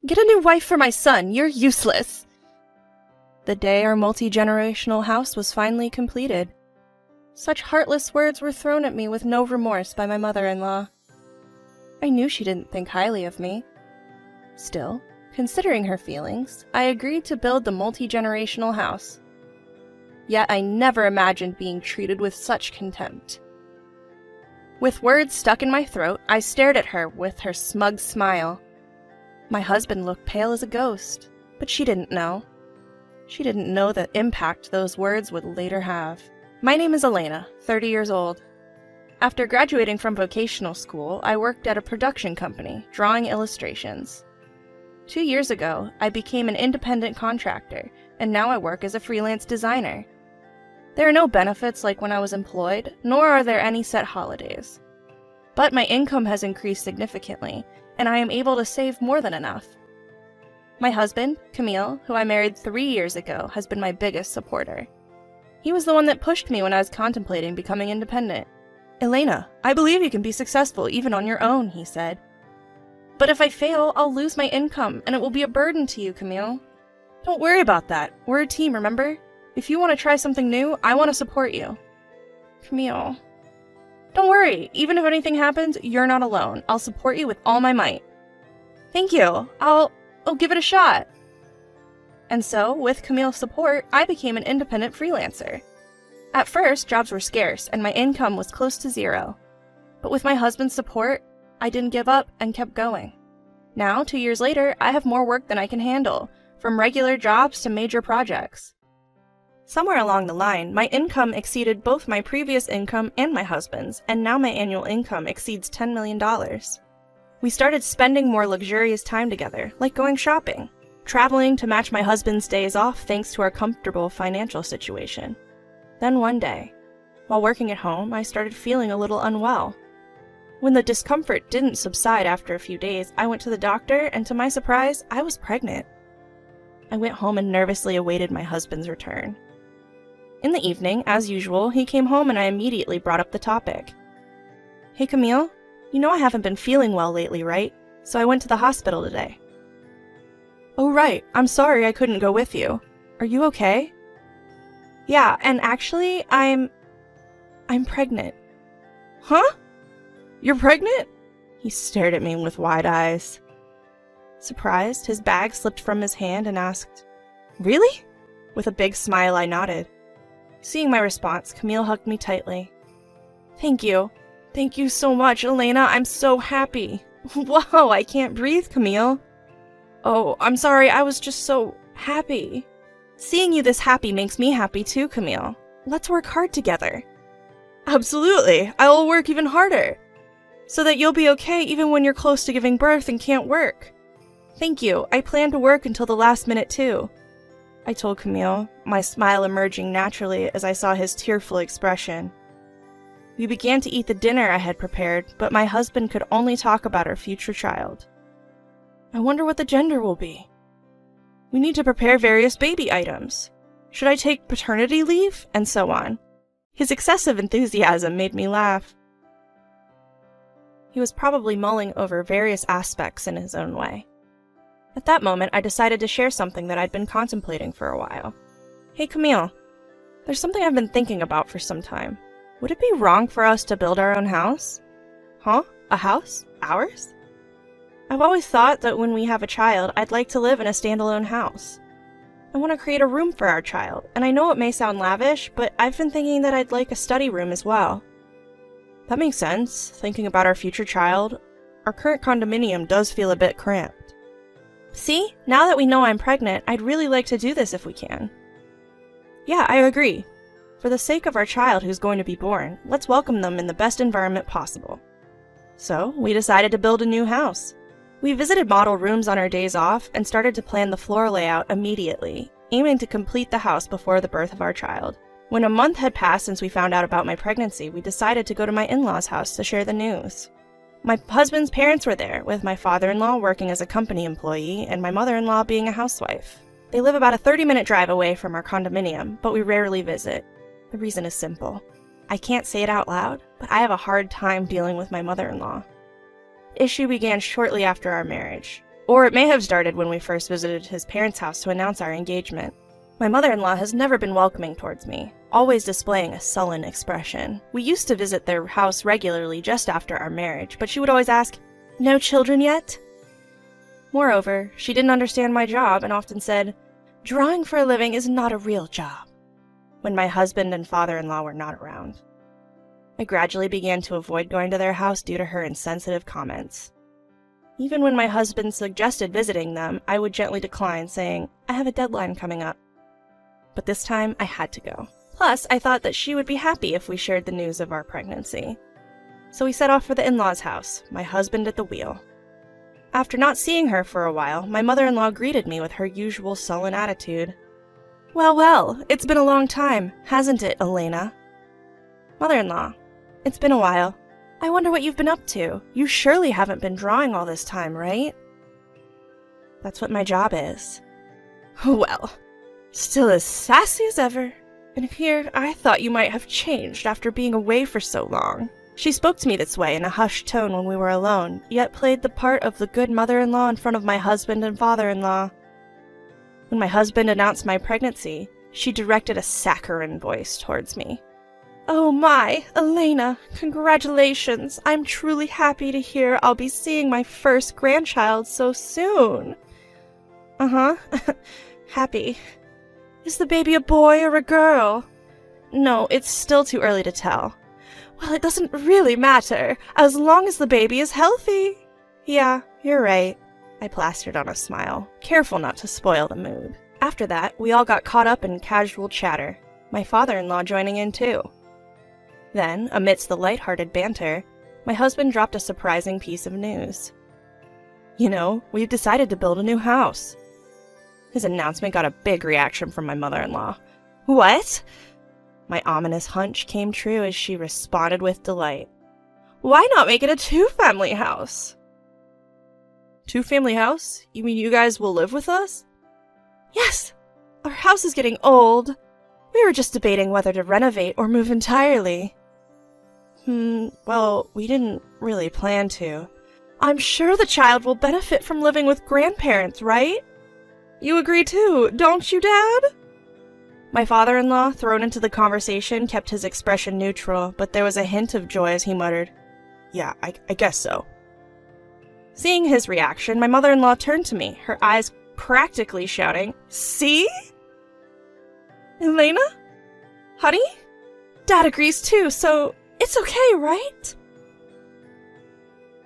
Get a new wife for my son. You're useless. The day our multi-generational house was finally completed. Such heartless words were thrown at me with no remorse by my mother-in-law. I knew she didn't think highly of me. Still, considering her feelings, I agreed to build the multi-generational house. Yet I never imagined being treated with such contempt. With words stuck in my throat, I stared at her with her smug smile. My husband looked pale as a ghost, but she didn't know. She didn't know the impact those words would later have. My name is Elena, 30 years old. After graduating from vocational school, I worked at a production company, drawing illustrations. 2 years ago, I became an independent contractor, and now I work as a freelance designer. There are no benefits like when I was employed, nor are there any set holidays. But my income has increased significantly, and I am able to save more than enough. My husband, Camille, who I married 3 years ago, has been my biggest supporter. He was the one that pushed me when I was contemplating becoming independent. "Elena, I believe you can be successful even on your own," he said. "But if I fail, I'll lose my income, and it will be a burden to you, Camille. Don't worry about that. We're a team, remember? If you want to try something new, I want to support you." "Camille, don't worry. Even if anything happens, you're not alone. I'll support you with all my might." "Thank you. I'll give it a shot." And so, with Camille's support, I became an independent freelancer. At first, jobs were scarce, and my income was close to zero. But with my husband's support, I didn't give up and kept going. Now, 2 years later, I have more work than I can handle, from regular jobs to major projects. Somewhere along the line, my income exceeded both my previous income and my husband's, and now my annual income exceeds $10 million. We started spending more luxurious time together, like going shopping, traveling to match my husband's days off thanks to our comfortable financial situation. Then one day, while working at home, I started feeling a little unwell. When the discomfort didn't subside after a few days, I went to the doctor, and to my surprise, I was pregnant. I went home and nervously awaited my husband's return. In the evening, as usual, he came home and I immediately brought up the topic. "Hey Camille, you know I haven't been feeling well lately, right? So I went to the hospital today." "Oh right, I'm sorry I couldn't go with you. Are you okay?" "Yeah, and actually, I'm pregnant." "Huh? You're pregnant?" He stared at me with wide eyes. Surprised, his bag slipped from his hand and asked, "Really?" With a big smile, I nodded. Seeing my response, Camille hugged me tightly. "Thank you. Thank you so much, Elena. I'm so happy." "Whoa, I can't breathe, Camille." "Oh, I'm sorry. I was just so happy." "Seeing you this happy makes me happy too, Camille. Let's work hard together." "Absolutely. I will work even harder, so that you'll be okay even when you're close to giving birth and can't work." "Thank you. I plan to work until the last minute too," I told Camille, my smile emerging naturally as I saw his tearful expression. We began to eat the dinner I had prepared, but my husband could only talk about our future child. "I wonder what the gender will be. We need to prepare various baby items. Should I take paternity leave?" and so on. His excessive enthusiasm made me laugh. He was probably mulling over various aspects in his own way. At that moment, I decided to share something that I'd been contemplating for a while. "Hey Camille, there's something I've been thinking about for some time. Would it be wrong for us to build our own house?" "Huh? A house? Ours?" "I've always thought that when we have a child, I'd like to live in a standalone house. I want to create a room for our child, and I know it may sound lavish, but I've been thinking that I'd like a study room as well." "That makes sense, thinking about our future child. Our current condominium does feel a bit cramped." "See, now that we know I'm pregnant, I'd really like to do this if we can." "Yeah, I agree. For the sake of our child who's going to be born, let's welcome them in the best environment possible." So, we decided to build a new house. We visited model rooms on our days off and started to plan the floor layout immediately, aiming to complete the house before the birth of our child. When a month had passed since we found out about my pregnancy, we decided to go to my in-laws' house to share the news. My husband's parents were there, with my father-in-law working as a company employee and my mother-in-law being a housewife. They live about a 30-minute drive away from our condominium, but we rarely visit. The reason is simple. I can't say it out loud, but I have a hard time dealing with my mother-in-law. The issue began shortly after our marriage. Or it may have started when we first visited his parents' house to announce our engagement. My mother-in-law has never been welcoming towards me, always displaying a sullen expression. We used to visit their house regularly just after our marriage, but she would always ask, "No children yet?" Moreover, she didn't understand my job and often said, "Drawing for a living is not a real job," when my husband and father-in-law were not around. I gradually began to avoid going to their house due to her insensitive comments. Even when my husband suggested visiting them, I would gently decline, saying, "I have a deadline coming up." But this time, I had to go. Plus, I thought that she would be happy if we shared the news of our pregnancy. So we set off for the in-laws' house, my husband at the wheel. After not seeing her for a while, my mother-in-law greeted me with her usual sullen attitude. "Well, well, it's been a long time, hasn't it, Elena?" "Mother-in-law, it's been a while. I wonder what you've been up to. You surely haven't been drawing all this time, right?" "That's what my job is." "Well, still as sassy as ever. And here, I thought you might have changed after being away for so long." She spoke to me this way in a hushed tone when we were alone, yet played the part of the good mother-in-law in front of my husband and father-in-law. When my husband announced my pregnancy, she directed a saccharine voice towards me. "Oh my, Elena, congratulations. I'm truly happy to hear I'll be seeing my first grandchild so soon." "Uh-huh, happy. Is the baby a boy or a girl?" "No, it's still too early to tell." "Well, it doesn't really matter, as long as the baby is healthy." "Yeah, you're right." I plastered on a smile, careful not to spoil the mood. After that, we all got caught up in casual chatter, my father-in-law joining in too. Then, amidst the light-hearted banter, my husband dropped a surprising piece of news. "You know, we've decided to build a new house." His announcement got a big reaction from my mother-in-law. "What?" My ominous hunch came true as she responded with delight. "Why not make it a two-family house?" "Two-family house? You mean you guys will live with us?" "Yes! Our house is getting old. We were just debating whether to renovate or move entirely." Well, we didn't really plan to." "I'm sure the child will benefit from living with grandparents, right? You agree too, don't you, Dad?" My father-in-law, thrown into the conversation, kept his expression neutral, but there was a hint of joy as he muttered, "Yeah, I guess so." Seeing his reaction, my mother-in-law turned to me, her eyes practically shouting, "See? Elena? Honey? Dad agrees too, so it's okay, right?"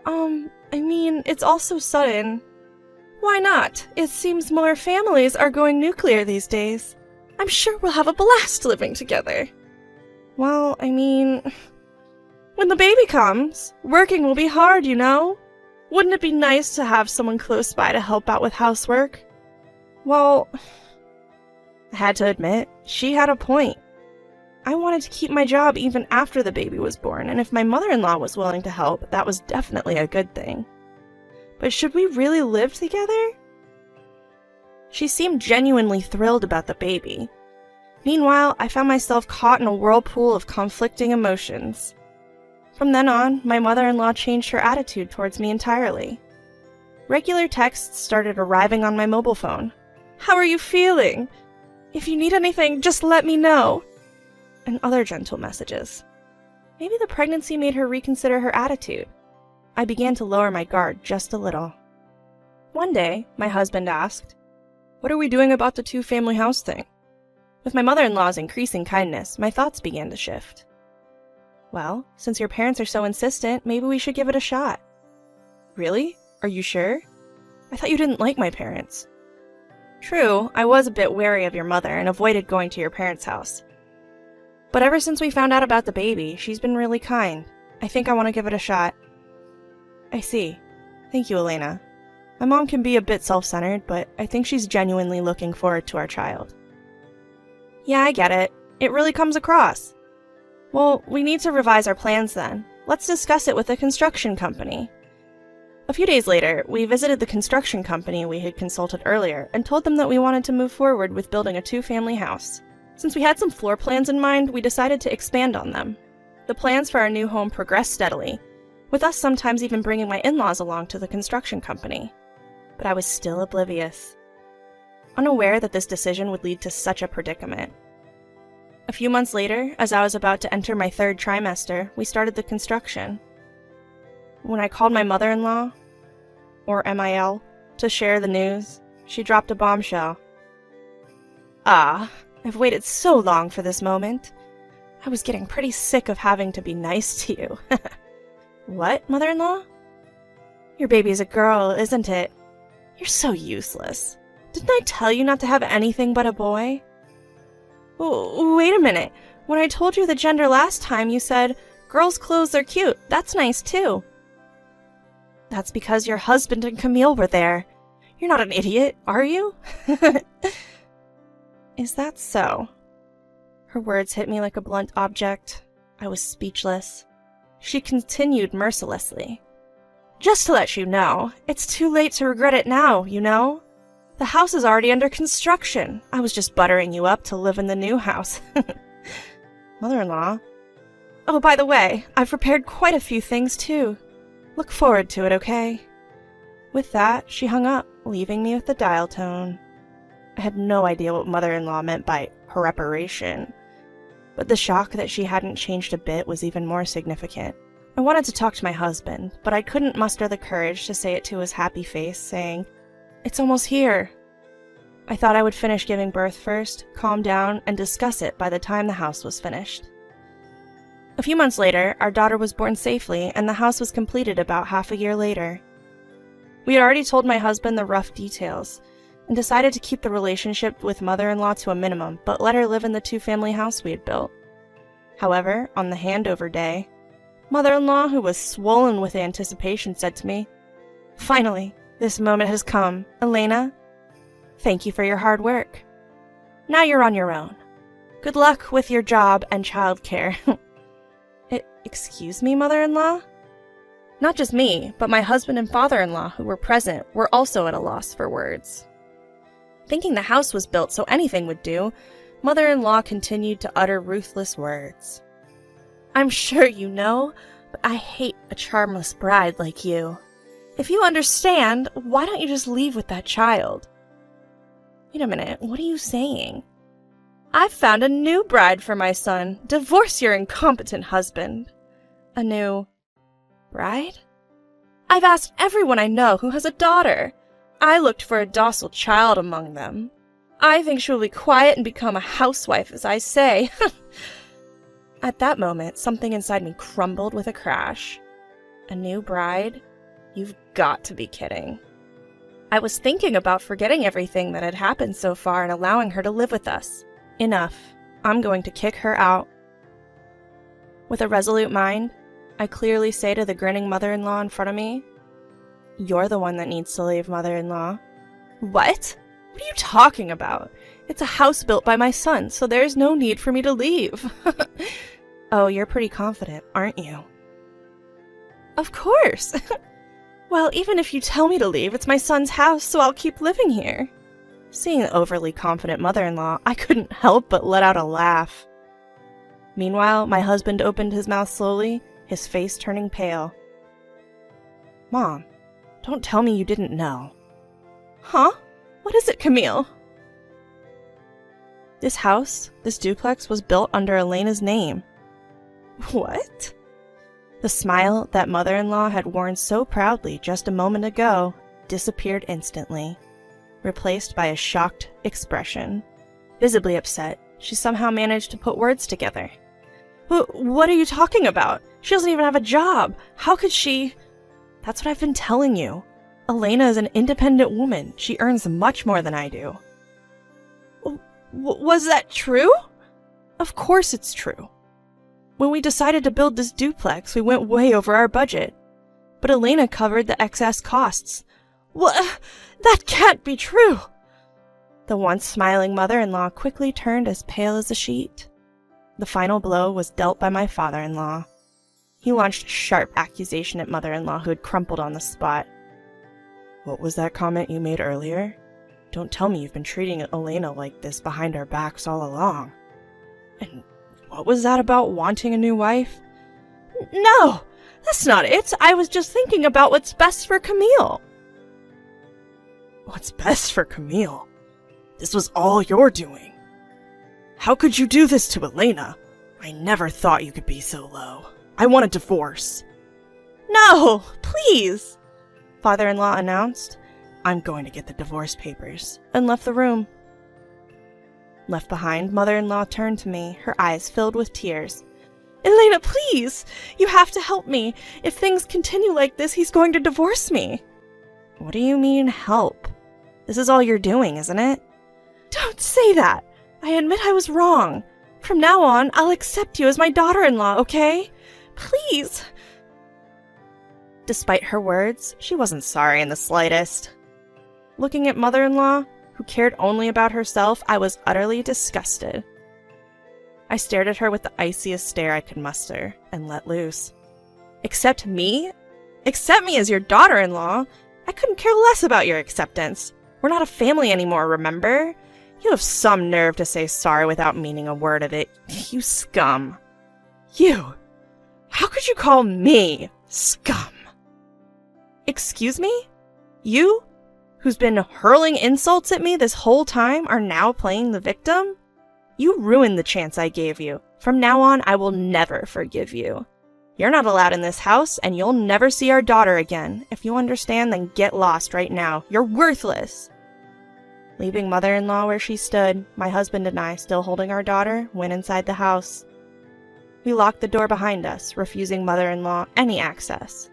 I mean, it's all so sudden. Why not? It seems more families are going nuclear these days. I'm sure we'll have a blast living together." "Well, I mean, when the baby comes, working will be hard, you know? Wouldn't it be nice to have someone close by to help out with housework?" Well, I had to admit, she had a point. I wanted to keep my job even after the baby was born, and if my mother-in-law was willing to help, that was definitely a good thing. But should we really live together? She seemed genuinely thrilled about the baby. Meanwhile, I found myself caught in a whirlpool of conflicting emotions. From then on, my mother-in-law changed her attitude towards me entirely. Regular texts started arriving on my mobile phone. "How are you feeling? If you need anything, just let me know." And other gentle messages. Maybe the pregnancy made her reconsider her attitude. I began to lower my guard just a little. One day, my husband asked, "What are we doing about the two-family house thing?" With my mother-in-law's increasing kindness, my thoughts began to shift. "Well, since your parents are so insistent, maybe we should give it a shot." "Really? Are you sure? I thought you didn't like my parents." "True, I was a bit wary of your mother and avoided going to your parents' house. But ever since we found out about the baby, she's been really kind. I think I want to give it a shot." "I see. Thank you, Elena. My mom can be a bit self-centered, but I think she's genuinely looking forward to our child." "Yeah, I get it. It really comes across." "Well, we need to revise our plans then. Let's discuss it with the construction company." A few days later, we visited the construction company we had consulted earlier and told them that we wanted to move forward with building a two-family house. Since we had some floor plans in mind, we decided to expand on them. The plans for our new home progressed steadily, with us sometimes even bringing my in-laws along to the construction company. but I was still oblivious, unaware that this decision would lead to such a predicament. A few months later, as I was about to enter my 3rd trimester, we started the construction. When I called my mother-in-law, or MIL, to share the news, she dropped a bombshell. "Ah, I've waited so long for this moment. I was getting pretty sick of having to be nice to you." "What, mother-in-law?" "Your baby's a girl, isn't it? You're so useless. Didn't I tell you not to have anything but a boy?" "Oh, wait a minute. When I told you the gender last time, you said, 'Girls' clothes are cute. That's nice, too.'" "That's because your husband and Camille were there. You're not an idiot, are you?" "Is that so?" Her words hit me like a blunt object. I was speechless. She continued mercilessly. "Just to let you know, it's too late to regret it now, you know? The house is already under construction. I was just buttering you up to live in the new house." "Mother-in-law?" "Oh, by the way, I've prepared quite a few things, too. Look forward to it, okay?" With that, she hung up, leaving me with the dial tone. I had no idea what mother-in-law meant by reparation, but the shock that she hadn't changed a bit was even more significant. I wanted to talk to my husband, but I couldn't muster the courage to say it to his happy face, saying, "It's almost here." I thought I would finish giving birth first, calm down, and discuss it by the time the house was finished. A few months later, our daughter was born safely, and the house was completed about half a year later. We had already told my husband the rough details, and decided to keep the relationship with mother-in-law to a minimum, but let her live in the 2-family house we had built. However, on the handover day, mother-in-law, who was swollen with anticipation, said to me, "Finally, this moment has come. Elena, thank you for your hard work. Now you're on your own. Good luck with your job and childcare." Excuse me, mother-in-law? Not just me, but my husband and father-in-law, who were present, were also at a loss for words. Thinking the house was built so anything would do, mother-in-law continued to utter ruthless words. "I'm sure you know, but I hate a charmless bride like you. If you understand, why don't you just leave with that child?" "Wait a minute, what are you saying?" "I've found a new bride for my son. Divorce your incompetent husband." "A new bride?" "I've asked everyone I know who has a daughter. I looked for a docile child among them. I think she will be quiet and become a housewife, as I say." At that moment, something inside me crumbled with a crash. A new bride? You've got to be kidding. I was thinking about forgetting everything that had happened so far and allowing her to live with us. Enough. I'm going to kick her out. With a resolute mind, I clearly say to the grinning mother-in-law in front of me, "You're the one that needs to leave, mother-in-law." "What? What are you talking about? It's a house built by my son, so there's no need for me to leave." "Oh, you're pretty confident, aren't you?" "Of course." "Well, even if you tell me to leave, it's my son's house, so I'll keep living here." Seeing the overly confident mother-in-law, I couldn't help but let out a laugh. Meanwhile, my husband opened his mouth slowly, his face turning pale. "Mom, don't tell me you didn't know." "Huh? What is it, Camille?" "This house, this duplex, was built under Elena's name." "What?" The smile that mother-in-law had worn so proudly just a moment ago disappeared instantly, replaced by a shocked expression. Visibly upset, she somehow managed to put words together. What are you talking about? She doesn't even have a job. How could she?" "That's what I've been telling you. Elena is an independent woman. She earns much more than I do." Was that true?" "Of course it's true. When we decided to build this duplex, we went way over our budget. But Elena covered the excess costs." "What? That can't be true!" The once smiling mother-in-law quickly turned as pale as a sheet. The final blow was dealt by my father-in-law. He launched a sharp accusation at mother-in-law, who had crumpled on the spot. "What was that comment you made earlier? Don't tell me you've been treating Elena like this behind our backs all along. And what was that about wanting a new wife?" "No, that's not it. I was just thinking about what's best for Camille." What's best for Camille? This was all your doing. How could you do this to Elena? I never thought you could be so low. I want a divorce. No, please, father-in-law announced. I'm going to get the divorce papers. And left the room. Left behind, mother-in-law turned to me, her eyes filled with tears. Elena, please! You have to help me. If things continue like this, he's going to divorce me. What do you mean, help? This is all you're doing, isn't it? Don't say that! I admit I was wrong. From now on, I'll accept you as my daughter-in-law, okay? Please! Despite her words, she wasn't sorry in the slightest. Looking at mother-in-law, who cared only about herself, I was utterly disgusted. I stared at her with the iciest stare I could muster, and let loose. Accept me? Accept me as your daughter-in-law? I couldn't care less about your acceptance. We're not a family anymore, remember? You have some nerve to say sorry without meaning a word of it, you scum. You! How could you call me scum? Excuse me? You, who's been hurling insults at me this whole time, are now playing the victim? You ruined the chance I gave you. From now on, I will never forgive you. You're not allowed in this house, and you'll never see our daughter again. If you understand, then get lost right now. You're worthless. Leaving mother-in-law where she stood, my husband and I, still holding our daughter, went inside the house. We locked the door behind us, refusing mother-in-law any access.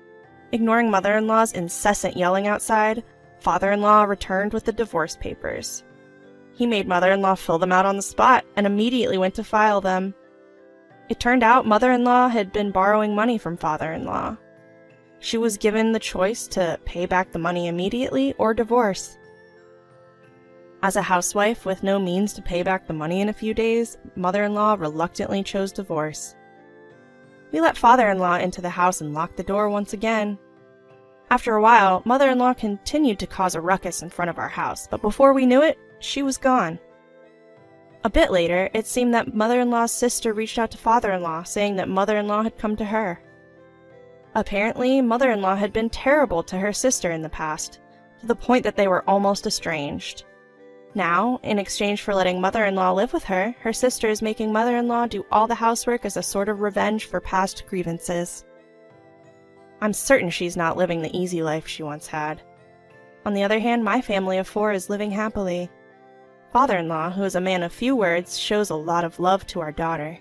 Ignoring mother-in-law's incessant yelling outside, father-in-law returned with the divorce papers. He made mother-in-law fill them out on the spot and immediately went to file them. It turned out mother-in-law had been borrowing money from father-in-law. She was given the choice to pay back the money immediately or divorce. As a housewife with no means to pay back the money in a few days, mother-in-law reluctantly chose divorce. We let father-in-law into the house and locked the door once again. After a while, mother-in-law continued to cause a ruckus in front of our house, but before we knew it, she was gone. A bit later, it seemed that mother-in-law's sister reached out to father-in-law, saying that mother-in-law had come to her. Apparently, mother-in-law had been terrible to her sister in the past, to the point that they were almost estranged. Now, in exchange for letting mother-in-law live with her, her sister is making mother-in-law do all the housework as a sort of revenge for past grievances. I'm certain she's not living the easy life she once had. On the other hand, my family of 4 is living happily. Father-in-law, who is a man of few words, shows a lot of love to our daughter.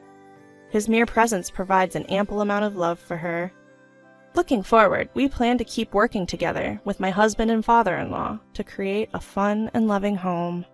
His mere presence provides an ample amount of love for her. Looking forward, we plan to keep working together with my husband and father-in-law to create a fun and loving home.